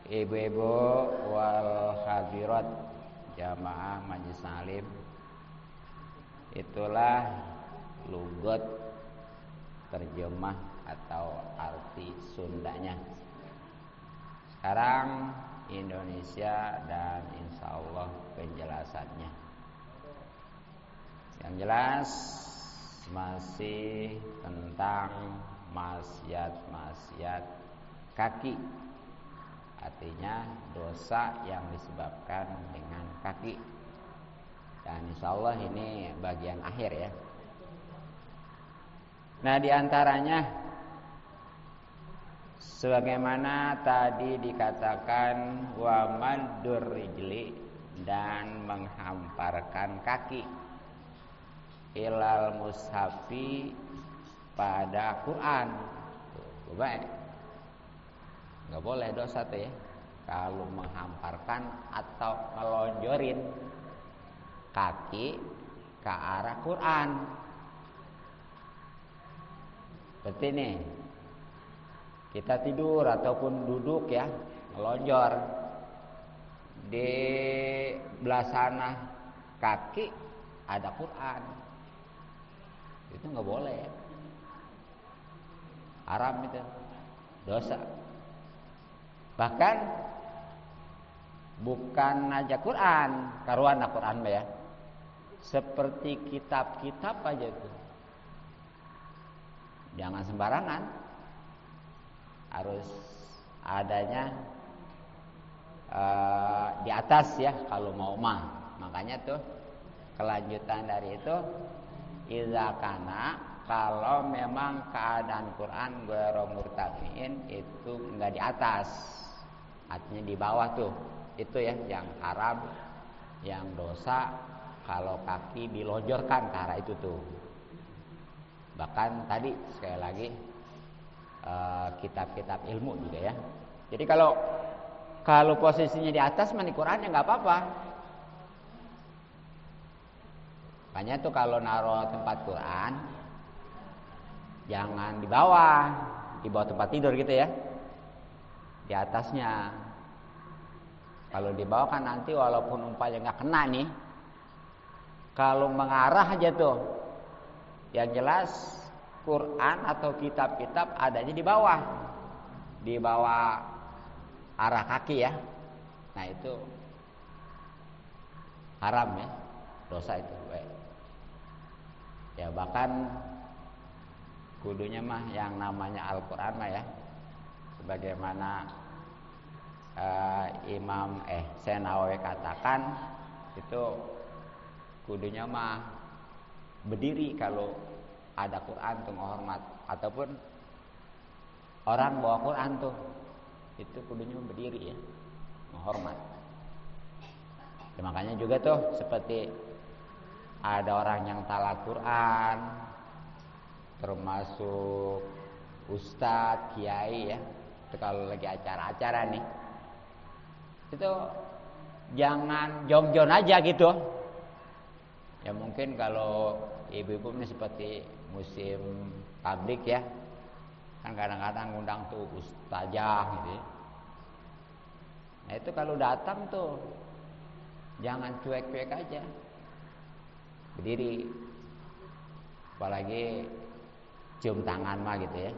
Ibu-ibu wal hadirat jamaah majelis salim, itulah lugat terjemah atau arti Sundanya. Sekarang Indonesia dan insya Allah penjelasannya. Yang jelas masih tentang maksiat kaki. Artinya dosa yang disebabkan dengan kaki. Dan insya Allah ini bagian akhir ya. Nah, diantaranya sebagaimana tadi dikatakan wa maddur rijli, dan menghamparkan kaki ilal mushafi pada Quran. Baik. Nggak boleh dosa tuh ya, kalau menghamparkan atau ngelonjorin kaki ke arah Quran. Seperti ini, kita tidur ataupun duduk ya, ngelonjor di belah sana kaki ada Quran, itu nggak boleh ya. Haram itu, dosa. Bahkan bukan aja Quran, karuan Quran ya, seperti kitab-kitab aja itu, jangan sembarangan, harus adanya di atas ya kalau mau mah. Makanya tuh kelanjutan dari itu, iza kana, kalau memang keadaan Quran ghairu murtafiin, itu enggak di atas, artinya di bawah tuh. Itu ya yang haram, yang dosa kalau kaki dilonjorkan ke arah itu tuh. Bahkan tadi sekali lagi kitab-kitab ilmu juga ya. Jadi kalau posisinya di atas mah di Quran ya nggak apa-apa. Makanya tuh kalau naruh tempat Quran jangan di bawah tempat tidur gitu ya, di atasnya. Kalau di bawah kan nanti walaupun umpamanya nggak kena nih, kalau mengarah aja tuh, yang jelas Quran atau kitab-kitab adanya di bawah arah kaki ya. Nah itu haram ya, dosa itu. Ya bahkan kudunya mah yang namanya Al-Quran mah ya, sebagaimana Imam Syekh Nawawi katakan, itu kudunya mah berdiri kalau ada Quran tuh menghormat, ataupun orang bawa Quran tuh itu kudunya berdiri ya, menghormat. Ya, makanya juga tuh seperti ada orang yang talak Quran, termasuk ustadz, kiai ya, itu kalau lagi acara-acara nih, itu jangan jong-jong aja gitu. Ya mungkin kalau ibu-ibu ini seperti musim tablik ya, kan kadang-kadang ngundang tuh ustazah gitu ya. Nah itu kalau datang tuh jangan cuek-cuek aja, berdiri. Apalagi cium tangan mah gitu ya,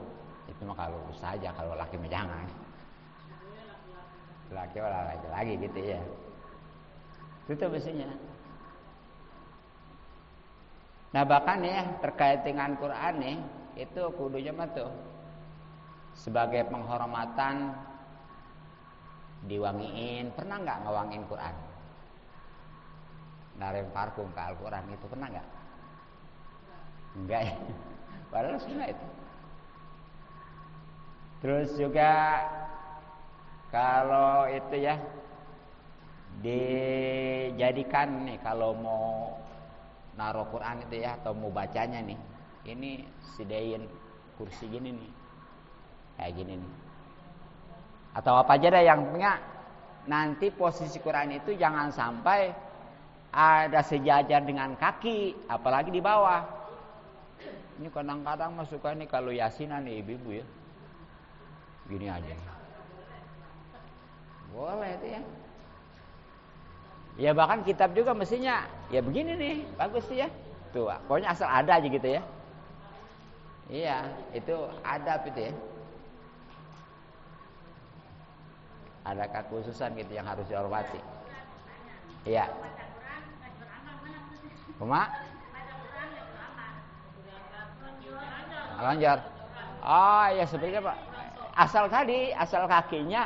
itu mah kalau ustazah, kalau laki mah jangan. Laki malah lagi gitu ya, itu biasanya. Nah bahkan ya terkait dengan Quran nih, itu kudunya mah tuh sebagai penghormatan diwangiin. Pernah nggak ngewangiin Quran? Narim parfum ke Al-Quran itu pernah nggak? Enggak ya, padahal sunnah itu. Terus juga kalau itu ya dijadikan nih, kalau mau naruh Quran itu ya, atau mau bacanya nih, ini sediain kursi gini nih, kayak gini nih, atau apa aja dah yang punya. Nanti posisi Quran itu jangan sampai ada sejajar dengan kaki, apalagi di bawah. Ini kadang-kadang masukkan nih kalau yasinan nih ibu-ibu ya, gini aja. Boleh itu ya. Ya bahkan kitab juga mestinya ya begini nih, bagus sih ya. Tuh, pokoknya asal ada aja gitu ya. Iya, itu adab itu ya. Ada kekhususan gitu yang harus dihormati. Iya. Cuma lonjor. Oh ya sebenarnya Pak. Asal kakinya.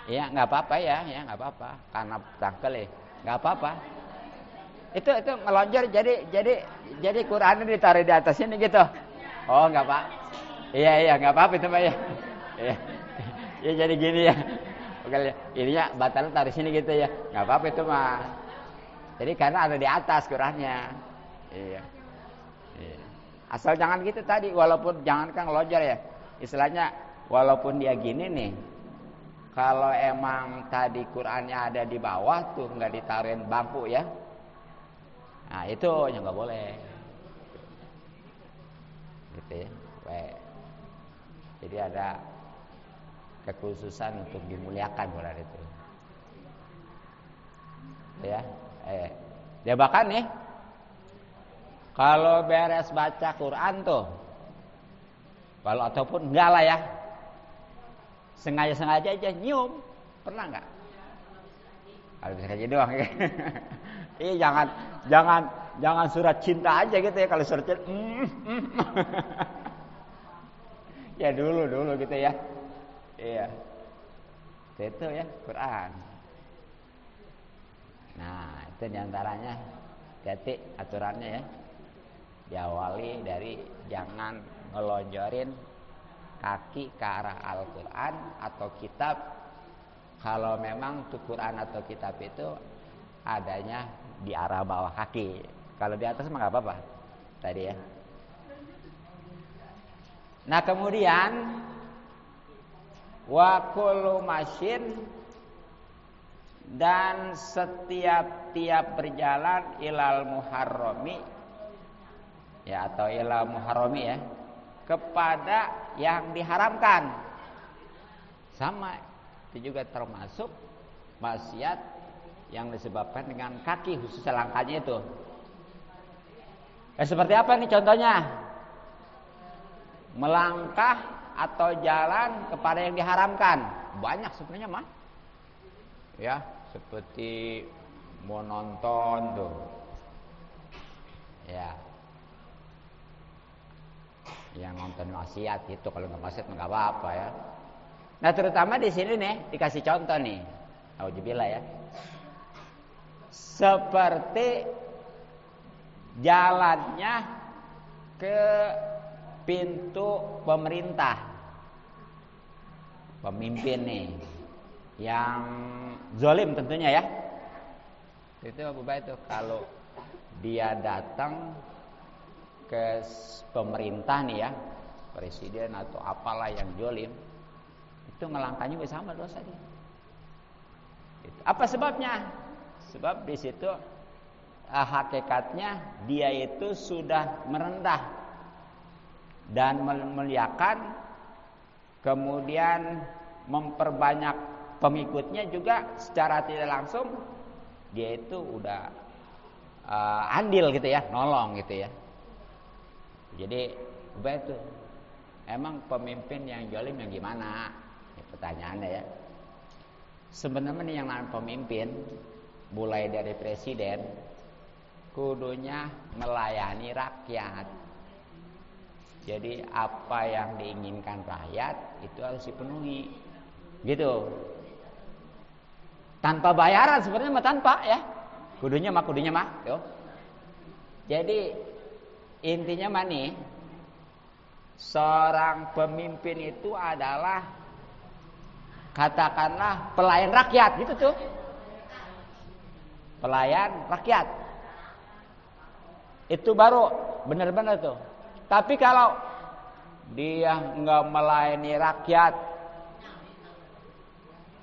Ya nggak apa-apa ya nggak apa-apa. Karena tangkel ya, nggak apa-apa. Itu ngelonjor jadi Qurannya ditaruh di atas ini gitu. Oh nggak Pak. Iya nggak apa-apa itu Pak ya. Iya. Ya jadi gini ya. Oke, ininya batal taruh sini gitu ya. Nggak apa-apa itu mah. Jadi karena ada di atas Qurannya. Iya. Asal jangan gitu tadi, walaupun jangan kan ngelonjor ya. Istilahnya walaupun dia gini nih. Kalau emang tadi Qurannya ada di bawah tuh nggak ditaruhin bangku ya. Nah itu yang nggak boleh. Gitu ya. Baik. Jadi ada kekhususan untuk dimuliakan Quran itu. Ya. Dia bahkan nih kalau beres baca Quran tuh, kalau ataupun enggak lah ya, sengaja aja nyium, pernah nggak? Kalau sengaja doang ya. Jangan surat cinta aja gitu ya, kalau surat cinta. Ya dulu gitu ya. Iya. Itu ya Quran. Nah, itu diantaranya hati aturannya ya. Diawali dari jangan ngelonjorin kaki ke arah Al-Quran atau kitab. Kalau memang tuh Quran atau kitab itu adanya di arah bawah kaki. Kalau di atas mah nggak apa-apa tadi ya. Nah kemudian wa kullu masyin, dan setiap berjalan ilal muharrami ya, atau ilal muharrami ya, kepada yang diharamkan. Sama itu juga termasuk maksiat yang disebabkan dengan kaki, khusus langkahnya itu. Seperti apa nih contohnya? Melangkah atau jalan kepada yang diharamkan. Banyak sebenarnya mah. Ya, seperti mau nonton tuh. Ya. Yang nonton maksiat itu, kalau nggak maksiat nggak apa-apa ya. Nah, terutama di sini nih dikasih contoh nih. Auzubillah ya. Seperti jalannya ke pintu pemerintah, pemimpin nih yang zalim tentunya ya. Itu Abu Bakar itu kalau dia datang ke pemerintah nih ya, presiden atau apalah yang zalim, itu ngelangkahnya sama dosa dia. Apa sebabnya? Sebab di situ hakikatnya dia itu sudah merendah dan memuliakan, kemudian memperbanyak pengikutnya juga secara tidak langsung dia itu udah andil gitu ya, nolong gitu ya. Jadi itu emang pemimpin yang zalim yang gimana? Ya, pertanyaannya ya. Sebenarnya yang namanya pemimpin, mulai dari presiden, kudunya melayani rakyat. Jadi apa yang diinginkan rakyat itu harus dipenuhi, gitu. Tanpa bayaran sebenarnya mah tanpa ya. Kudunya mah, tuh. Jadi intinya mah nih, seorang pemimpin itu adalah katakanlah pelayan rakyat gitu tuh. Pelayan rakyat. Itu baru benar-benar tuh. Tapi kalau dia nggak melayani rakyat,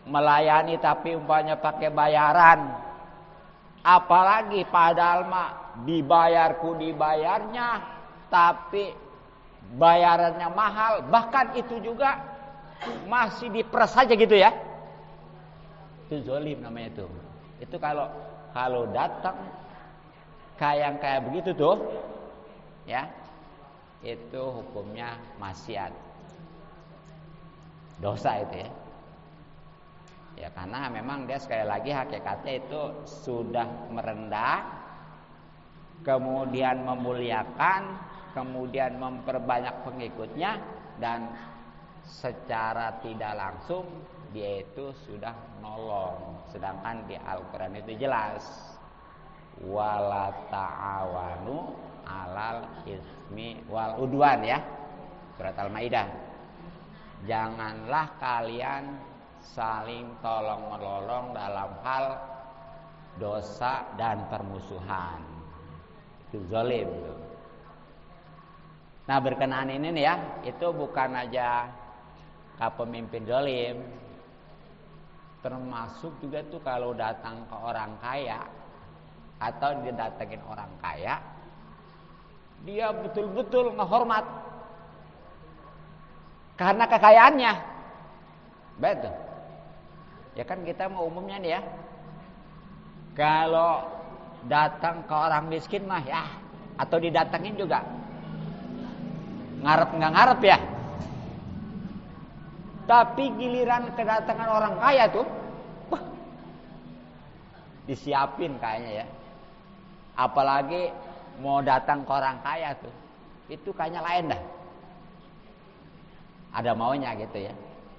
melayani tapi umpamanya pakai bayaran, apalagi padahal mah dibayarnya, tapi bayarannya mahal, bahkan itu juga masih diperas saja gitu ya. Itu zalim namanya itu. Itu kalau datang yang kayak begitu tuh, ya, itu hukumnya maksiat, dosa itu ya. Ya karena memang dia sekali lagi hakikatnya itu sudah merendah, kemudian memuliakan, kemudian memperbanyak pengikutnya, dan secara tidak langsung dia itu sudah nolong. Sedangkan di Al-Quran itu jelas, wala ta'awanu alal ismi wal udwan ya, surat Al-Maidah. Janganlah kalian saling tolong-menolong dalam hal dosa dan permusuhan. Itu zalim itu. Nah berkenaan ini nih ya, itu bukan aja pemimpin zalim, termasuk juga tuh kalau datang ke orang kaya atau didatengin orang kaya, dia betul-betul menghormat karena kekayaannya. Betul. Ya kan kita mau umumnya nih ya, kalau datang ke orang miskin mah ya, atau didatengin juga ngarep nggak ngarep ya. Tapi giliran kedatangan orang kaya tuh, disiapin kayaknya ya. Apalagi mau datang ke orang kaya tuh, itu kayaknya lain dah. Ada maunya gitu ya.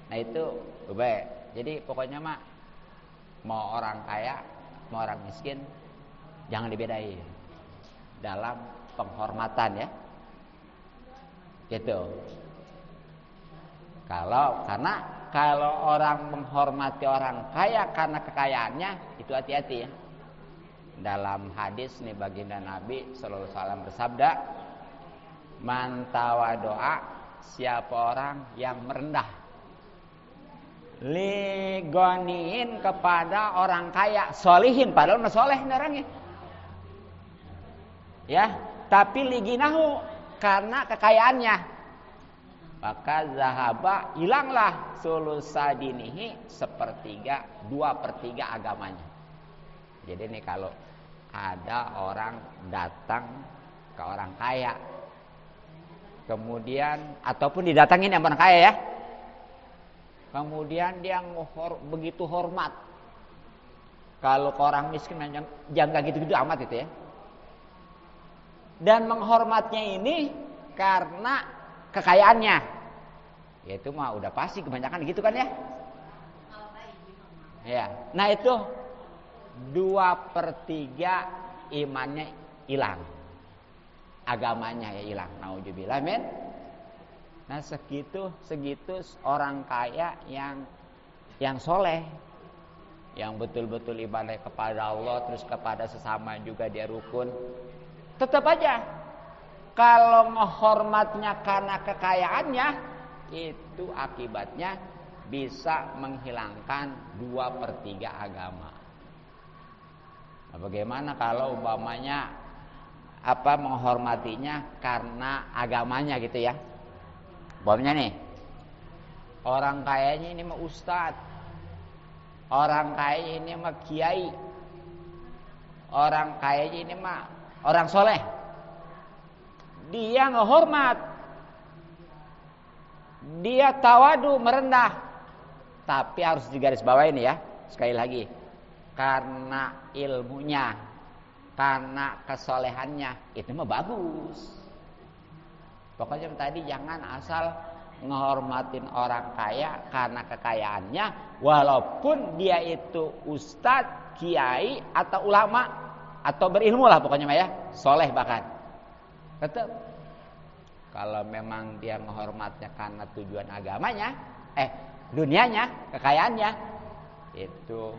Nah itu baik. Jadi pokoknya mah mau orang kaya, mau orang miskin, jangan dibedain dalam penghormatan ya. Gitu. Karena kalau orang menghormati orang kaya karena kekayaannya, itu hati-hati ya. Dalam hadis nih baginda Nabi sallallahu alaihi wasallam bersabda, man tawadoa, siapa orang yang merendah ligoniin kepada orang kaya, solihin, padahal soleh orangnya ya, tapi liginahu karena kekayaannya, maka zahaba, hilanglah sulusadinihi, 2/3 agamanya. Jadi nih kalau ada orang datang ke orang kaya, kemudian ataupun didatangin yang orang kaya ya, kemudian dia begitu hormat. Kalau ke orang miskin jangan gitu-gitu amat itu ya. Dan menghormatnya ini karena kekayaannya. Ya itu mah udah pasti kebanyakan gitu kan ya. Ya. Nah itu 2/3 imannya hilang, agamanya ya hilang. Nauzubillah min. Nah segitu orang kaya yang soleh, yang betul-betul ibadah kepada Allah, terus kepada sesama juga dia rukun. Tetap aja kalau menghormatnya karena kekayaannya, itu akibatnya bisa menghilangkan 2/3 agama. Nah, bagaimana kalau umpamanya menghormatinya karena agamanya gitu ya? Umpamanya nih, orang kayanya ini mah ustadz, orang kayanya ini mah kiai, orang kayanya ini mah orang soleh. Dia ngehormat, dia tawadu, merendah. Tapi harus digarisbawahi nih ya, sekali lagi, karena ilmunya, karena kesolehannya, itu mah bagus. Pokoknya tadi jangan asal ngehormatin orang kaya karena kekayaannya, walaupun dia itu ustadz, kiai, atau ulama, atau berilmu lah pokoknya mah ya, soleh bahkan. Tetap kalau memang dia menghormatnya karena tujuan agamanya, dunianya, kekayaannya, itu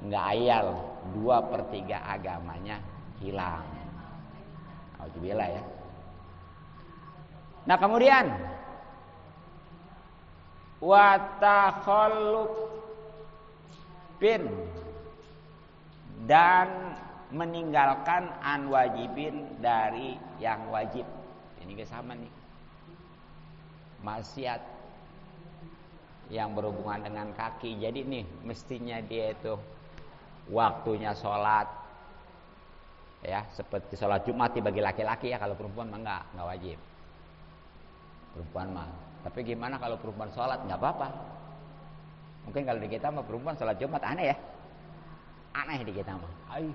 nggak ayal 2/3 agamanya hilang. Alhamdulillah ya. Nah kemudian watakhalluq bin, dan meninggalkan an wajibin, dari yang wajib. Ini sama nih, maksiat yang berhubungan dengan kaki. Jadi nih mestinya dia itu waktunya sholat ya seperti sholat Jumat bagi laki-laki ya. Kalau perempuan mah nggak wajib perempuan mah. Tapi gimana kalau perempuan sholat? Nggak apa-apa. Mungkin kalau di kita mah perempuan sholat Jumat aneh ya, aneh di kita mah. Ayo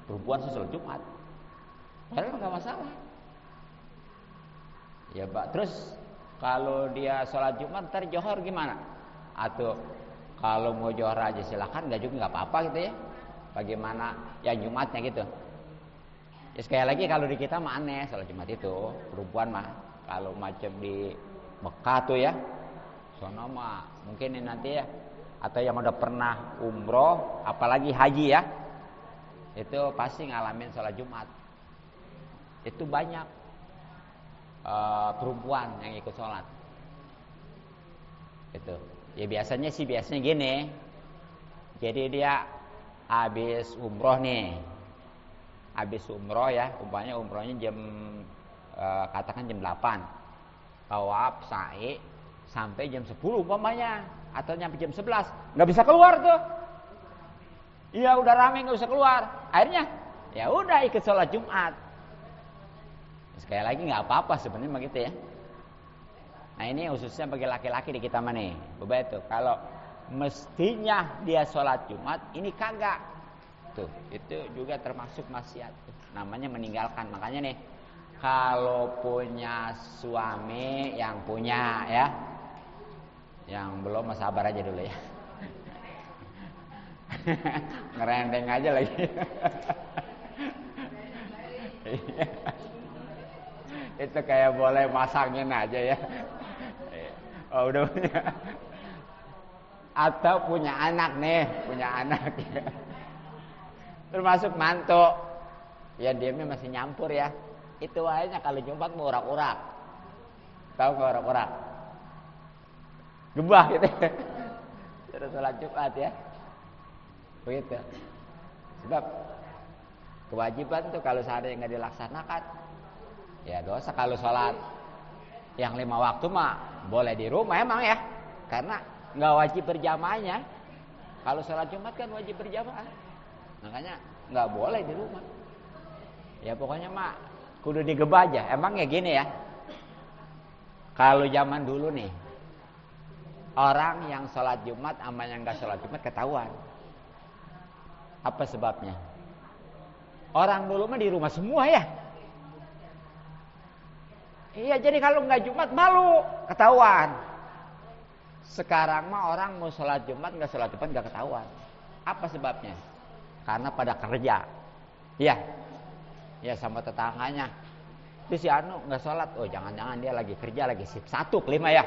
perempuan sholat Jumat, padahal nggak masalah. Ya Pak. Terus kalau dia sholat Jumat ntar johor gimana? Atau kalau mau johor aja silakan, nggak juga nggak apa-apa gitu ya. Bagaimana yang Jumatnya gitu? Ya sekali lagi kalau di kita mah aneh sholat Jumat itu perempuan mah. Kalau macam di Mekah tuh ya, sono mah mungkin ini nanti ya, atau yang udah pernah umroh, apalagi haji ya, itu pasti ngalamin sholat Jumat. Itu banyak perempuan yang ikut sholat. Itu. Ya biasanya gini. Jadi dia habis umroh nih, habis umroh ya, umpamanya umrohnya jam katakan jam 8, tawaf sa'i sampai jam 10 umpamanya, atau nyampe jam 11, nggak bisa keluar tuh. Iya udah rame nggak bisa keluar. Akhirnya ya udah ikut sholat Jumat. Sekali lagi nggak apa-apa sebenarnya begitu ya. Nah ini khususnya bagi laki-laki di kita mana nih, begitu. Kalau mestinya dia sholat Jumat, ini kagak. Tuh itu juga termasuk maksiat. Namanya meninggalkan. Makanya nih, kalau punya suami yang punya ya, yang belum sabar aja dulu ya. Ngerendeng aja lagi. Itu kayak boleh masangin aja ya. Oh udah punya. Atau punya anak nih, punya anak ya. Termasuk mantu. Ya diamnya masih nyampur ya. Itu aja kalau Jumat mau urak-urak. Tahu nggak urak-urak? Gebah gitu. Terus sholat Jumat ya. Begitu. Sebab kewajiban tuh kalau seandainya nggak dilaksanakan, ya dosa. Kalau sholat yang 5 waktu mah boleh di rumah emang ya, karena nggak wajib berjamaahnya. Kalau sholat Jumat kan wajib berjamaah, makanya nggak boleh di rumah. Ya pokoknya mah kudu digebah aja. Emangnya gini ya, kalau zaman dulu nih, orang yang sholat Jumat sama yang nggak sholat Jumat ketahuan. Apa sebabnya? Orang dulu mah di rumah semua ya. Iya, jadi kalau nggak Jumat malu ketahuan. Sekarang mah orang mau sholat Jumat nggak sholat Jumat nggak ketahuan. Apa sebabnya? Karena pada kerja. Iya. Ya sama tetangganya. Itu si Anu nggak sholat. Oh jangan-jangan dia lagi kerja, lagi shift 1 ke 5 ya.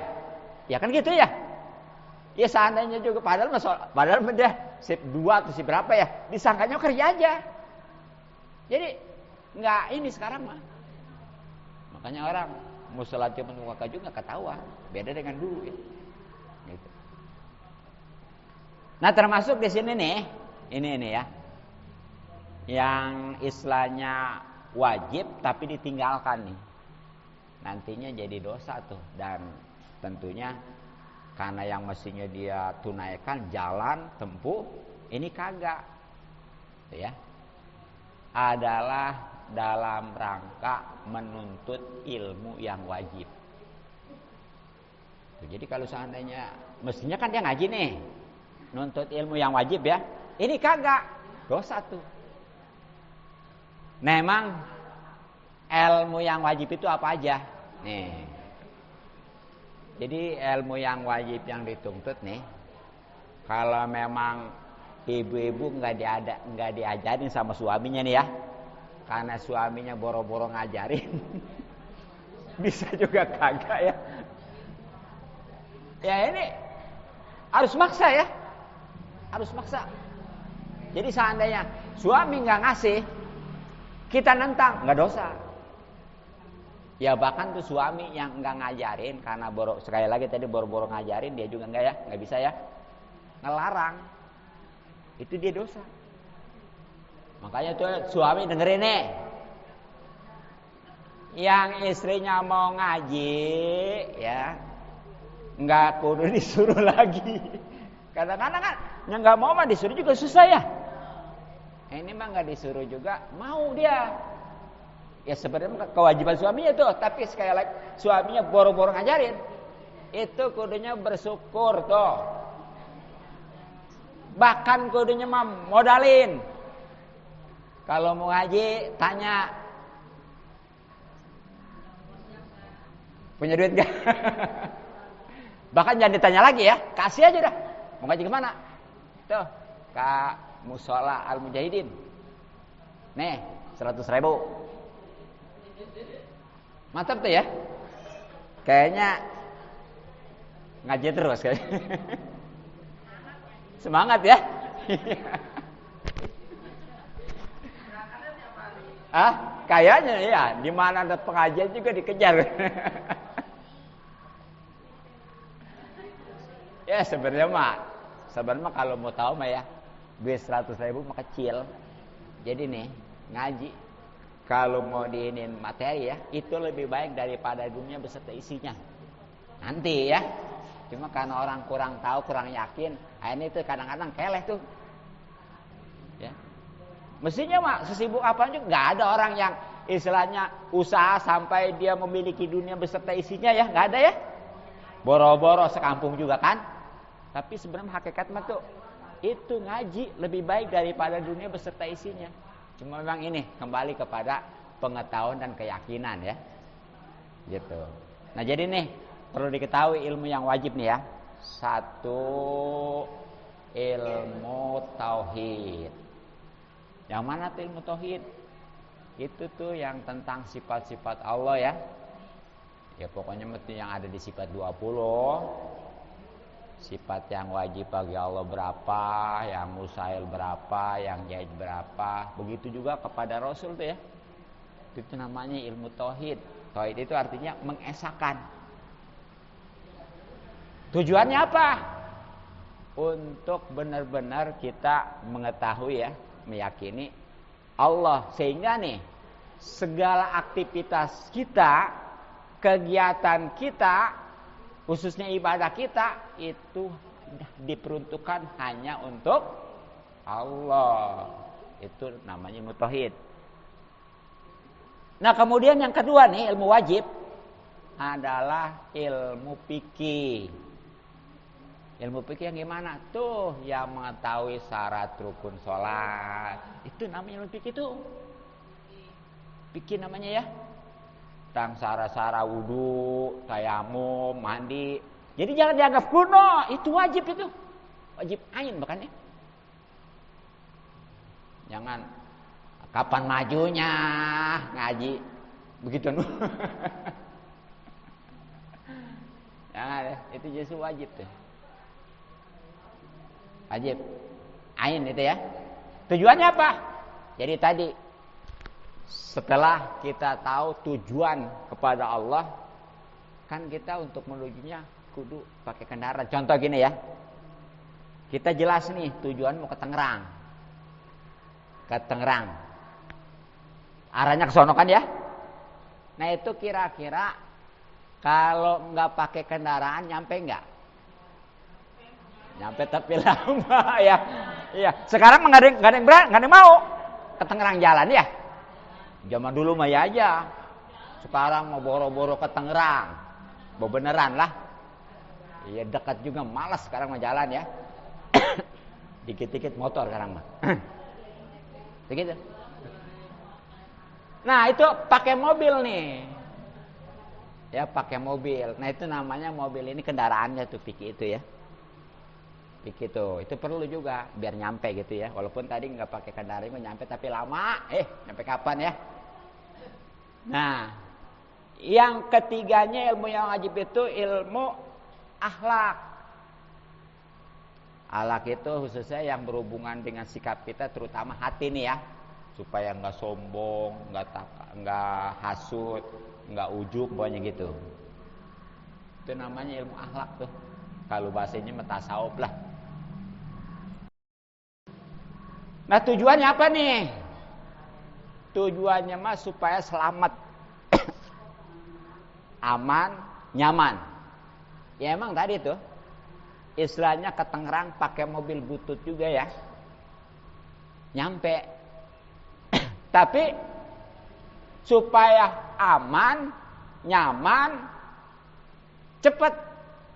Ya kan gitu ya. Ya seandainya juga padahal dia shift 2 atau shift berapa ya. Disangkanya kerja aja. Jadi nggak ini sekarang mah. Makanya orang mau sholat Jumat muka juga ketahuan. Beda dengan dulu ya. Gitu. Nah termasuk di sini nih, ini ya, yang istilahnya wajib tapi ditinggalkan nih, nantinya jadi dosa tuh. Dan tentunya karena yang mestinya dia tunaikan jalan tempuh, ini kagak, ya, adalah dalam rangka menuntut ilmu yang wajib. Jadi kalau seandainya mestinya kan dia ngaji nih, nuntut ilmu yang wajib ya, ini kagak, dosa tuh. Nah emang ilmu yang wajib itu apa aja? Nih, jadi ilmu yang wajib yang dituntut nih, kalau memang ibu-ibu nggak diajarin sama suaminya nih ya, karena suaminya boro-boro ngajarin, bisa juga kagak ya. Ya ini harus maksa ya, harus maksa. Jadi seandainya suami nggak ngasih, kita nentang, nggak dosa. Ya bahkan tuh suami yang nggak ngajarin karena sekali lagi tadi boro-boro ngajarin, dia juga nggak bisa ya, ngelarang, itu dia dosa. Makanya tuh suami dengerin nih, yang istrinya mau ngaji ya, Nggak kudu disuruh lagi. Kadang-kadang kan yang nggak mau mah disuruh juga susah ya. Ini mah nggak disuruh juga mau dia. Ya sebenarnya kewajiban suaminya tuh, tapi sekali lagi suaminya boro-boro ngajarin. Itu kudunya bersyukur tuh. Bahkan kudunya mah modalin. Kalau mau ngaji tanya, punya duit gak? Bahkan jangan ditanya lagi ya, kasih aja dah. Mau ngaji kemana? Tuh, ke Musola Al Mujahidin. Nih, 100.000. Mantap tuh ya. Kayaknya ngaji terus kayaknya. Semangat ya. Kayaknya ya, di mana ada pengajian juga dikejar. Ya sebenarnya mah kalau mau tahu mah ya, duit 100.000 mah kecil. Jadi nih ngaji kalau mau diinin materi ya, itu lebih baik daripada dunia beserta isinya. Nanti ya. Cuma karena orang kurang tahu, kurang yakin, ini tuh kadang-kadang keleh tuh. Ya. Mestinya mah sesibuk apa juga nggak ada orang yang istilahnya usaha sampai dia memiliki dunia beserta isinya ya, nggak ada ya. Boro-boro sekampung juga kan. Tapi sebenarnya hakikat mah tuh itu ngaji lebih baik daripada dunia beserta isinya. Cuma memang ini kembali kepada pengetahuan dan keyakinan ya. Gitu. Nah, jadi nih perlu diketahui ilmu yang wajib nih ya. 1, ilmu tauhid. Yang mana tuh ilmu tauhid? Itu tuh yang tentang sifat-sifat Allah ya. Ya pokoknya mesti yang ada di sifat 20. Sifat yang wajib bagi Allah berapa, yang mustahil berapa, yang jaiz berapa. Begitu juga kepada Rasul tuh ya. Itu namanya ilmu tauhid. Tauhid itu artinya mengesahkan. Tujuannya apa? Untuk benar-benar kita mengetahui ya, meyakini Allah. Sehingga nih segala aktivitas kita, kegiatan kita, khususnya ibadah kita itu diperuntukkan hanya untuk Allah. Itu namanya ilmu tauhid. Nah, kemudian yang kedua nih ilmu wajib adalah ilmu fikih. Ilmu fikih yang gimana? Tuh yang mengetahui syarat rukun sholat. Itu namanya ilmu fikih tuh. Fikih namanya ya. Tentang syarat-syarat wudu, tayamum, mandi. Jadi jangan dianggap kuno, itu wajib itu. Wajib ain makanya. Jangan kapan majunya ngaji begitu nu. Jangan ya, itu justru wajib tuh. Wajib ain itu ya. Tujuannya apa? Jadi tadi setelah kita tahu tujuan kepada Allah, kan kita untuk menujunya kudu pakai kendaraan. Contoh gini ya, kita jelas nih tujuan mau ke Tangerang. Ke Tangerang, arahnya ke sono kan ya. Nah itu kira-kira kalau nggak pakai kendaraan nyampe nggak? Nyampe tapi lama ya. Iya. Sekarang nggak ada yang mau ke Tangerang jalan ya. Zaman dulu mah ya aja. Sekarang mau boro-boro ke Tangerang. Beneran lah. Iya dekat juga, malas sekarang mah jalan ya. Dikit-dikit motor sekarang mah. Begitu. Nah, itu pakai mobil nih. Ya, pakai mobil. Nah, itu namanya mobil ini kendaraannya tuh fikih itu ya. Fikih itu perlu juga biar nyampe gitu ya. Walaupun tadi nggak pakai kendaraan nyampe tapi lama. Nyampe kapan ya? Nah, yang ketiganya ilmu yang wajib itu ilmu akhlak. Akhlak itu khususnya yang berhubungan dengan sikap kita, terutama hati nih ya, supaya nggak sombong, nggak hasut, nggak ujub, pokoknya gitu. Itu namanya ilmu akhlak tuh. Kalau bahasanya tasawuf lah. Nah tujuannya apa nih? Tujuannya mah supaya selamat, aman, nyaman. Ya emang tadi tuh istilahnya ke Tangerang pakai mobil butut juga ya, nyampe. Tapi supaya aman, nyaman, cepet,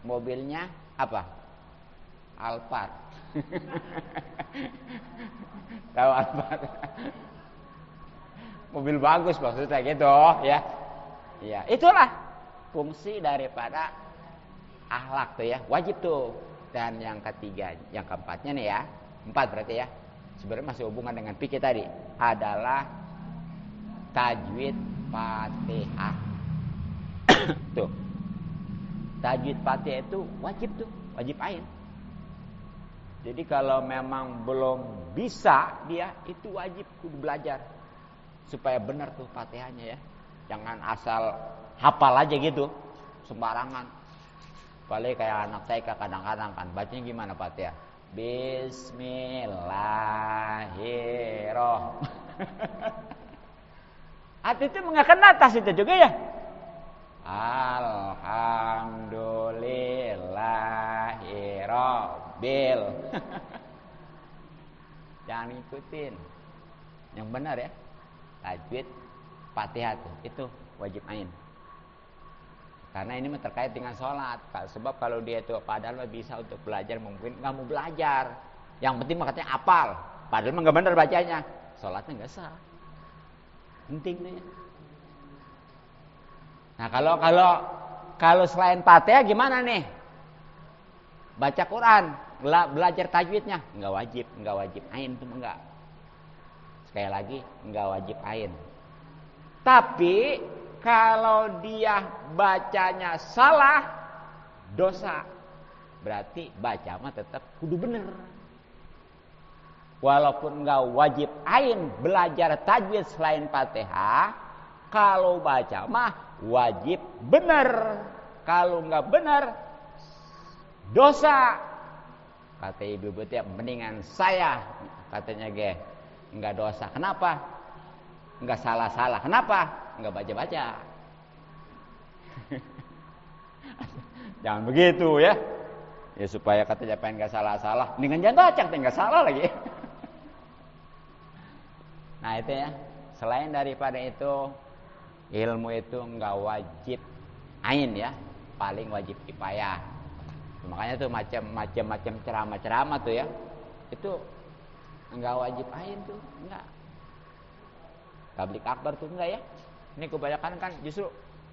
mobilnya apa? Alphard. Tahu Alphard? Mobil bagus maksudnya gitu ya. Ya, itulah fungsi daripada akhlak tuh ya, wajib tuh. Dan yang ketiga, yang keempatnya nih ya, 4 berarti ya. Sebenarnya masih hubungan dengan fikih tadi, adalah tajwid Fatihah. Tuh. Tajwid Fatihah itu wajib tuh, wajib ain. Jadi kalau memang belum bisa dia, itu wajib kudu belajar supaya benar tuh Fatihahnya ya. Jangan asal hafal aja gitu sembarangan. Paling kayak anak saya kadang-kadang kan bacanya gimana Fatihah? Bismillahirrahmanirrahim. Hati itu mengakan atas itu juga ya. Alhamdulillahirabbil. Jangan ikutin. Yang benar ya. Tajwid Fatihah itu wajib ain. Karena ini terkait dengan sholat. Sebab kalau dia itu padahal bisa untuk belajar, mungkin nggak mau belajar. Yang penting makanya apal. Padahal nggak benar bacanya. Sholatnya nggak sah. Penting nih. Nah kalau selain Fatihah gimana nih? Baca Quran, belajar tajwidnya nggak wajib ain itu enggak. Sekali lagi nggak wajib ain. Tapi kalau dia bacanya salah, dosa. Berarti baca mah tetap kudu bener. Walaupun nggak wajib ain belajar tajwid selain Fatihah, kalau baca mah wajib bener. Kalau nggak bener, dosa. Kata ibu betul, mendingan saya katanya nggak dosa. Kenapa? Nggak salah-salah. Kenapa? Nggak baca-baca. Jangan begitu ya. Ya supaya katanya pengen nggak salah-salah. Mendingan jangan baca, nggak salah lagi. Nah itu ya. Selain daripada itu, ilmu itu nggak wajib ain ya. Paling wajib kifayah. Makanya tuh macam-macam ceramah-ceramah tuh ya. Itu nggak wajib ain tuh, nggak. Tablik akbar tuh enggak ya. Ini kebanyakan kan justru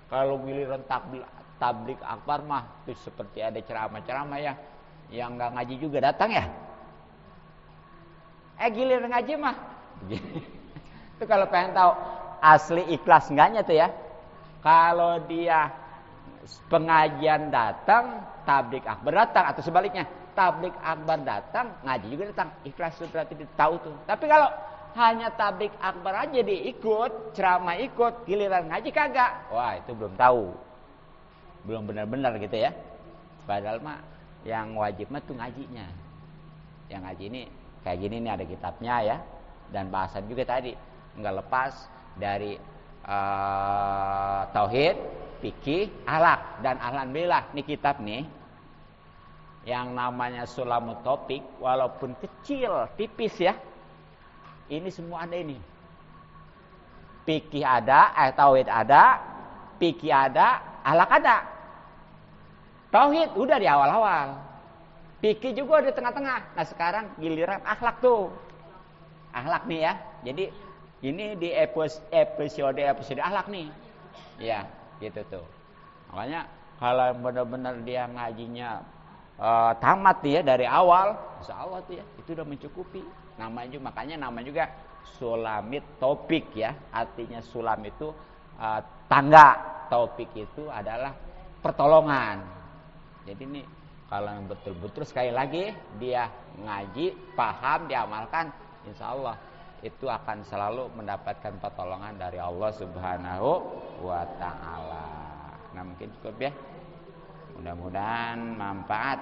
kalau giliran tablik akbar mah tuh seperti ada ceramah-ceramah ya yang enggak ngaji juga datang ya. Giliran ngaji mah itu kalau pengen tahu asli ikhlas enggaknya tuh ya. Kalau dia pengajian datang, tablik akbar datang, atau sebaliknya tablik akbar datang, ngaji juga datang, ikhlas itu berarti tahu tuh. Tapi kalau hanya tablik akbar aja diikut, ceramah ikut, giliran ngaji kagak. Wah, itu belum tahu. Belum benar-benar gitu ya. Padahal mah yang wajib mah tuh ngajinya. Yang ngaji ini kayak gini nih ada kitabnya ya. Dan bahasan juga tadi enggak lepas dari tauhid, fikih, akhlak. Dan alhamdulillah nih kitab nih yang namanya Sulamut Topik, walaupun kecil, tipis ya. Ini semua ada ini. Fikih ada, tauhid ada, fikih ada, akhlak ada. Tauhid udah di awal-awal. Fikih juga di tengah-tengah. Nah, sekarang giliran akhlak tuh. Akhlak nih ya. Jadi ini di episode akhlak nih. Ya, gitu tuh. Makanya kalau benar-benar dia ngajinya tamat ya dari awal, insyaallah tuh ya, itu udah mencukupi. Makanya nama juga Sulamit Topik ya. Artinya sulam itu tangga, topik itu adalah pertolongan. Jadi ini kalau yang betul-betul sekali lagi dia ngaji, paham, diamalkan, insyaallah itu akan selalu mendapatkan pertolongan dari Allah Subhanahu wa taala. Nah, mungkin cukup ya. Mudah-mudahan manfaat.